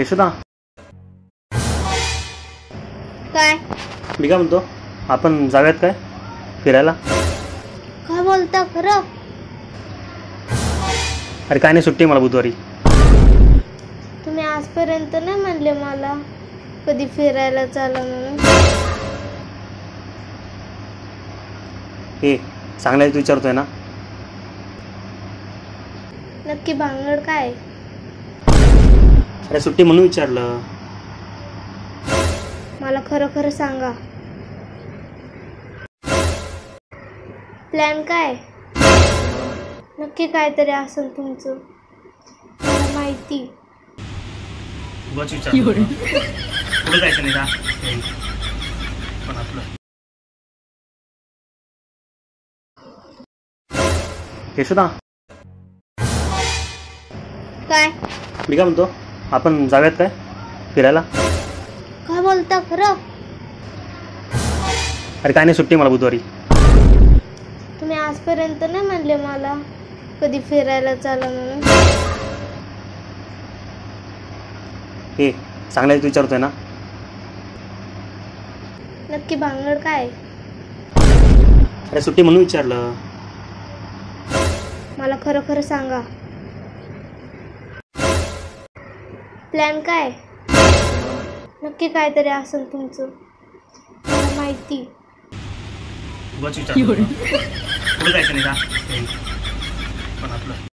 यशोदा, काय मी काय म्हणतो, आपण जाऊयात काय फिरायला? काय बोलता खरं? अरे काय नाही, सुट्टी आहे मला बुधवारी. तुम्ही आजपर्यंत नाही म्हणले मला कधी फिरायला चला म्हणून. हे चांगल्याच विचारतोय ना. नक्की भानगड काय? अरे सुट्टी म्हणून विचारलं. मला खरं खरं सांगा, प्लॅन काय? नक्की काहीतरी असेल तुमचं, मला माहिती. उगाच विचारतो. पुढे जायचं नाही का? पण आपलं यशोदा, काय मी काय म्हणतो, आपण जाऊयात काय फिरायला? काय बोलता खरं? अरे काय नाही, सुट्टी आहे मला बुधवारी. तुम्ही आजपर्यंत नाही म्हणले मला कधी फिरायला चला म्हणून. हे चांगल्याच विचारतोय ना. नक्की भानगड काय? अरे सुट्टी म्हणून विचारलं. मला खरं खरं सांगा, प्लॅन काय? नक्की काहीतरी असेल तुमचं, मला माहिती. उगाच विचारतो. पुढे जायचं नाही का? पण आपलं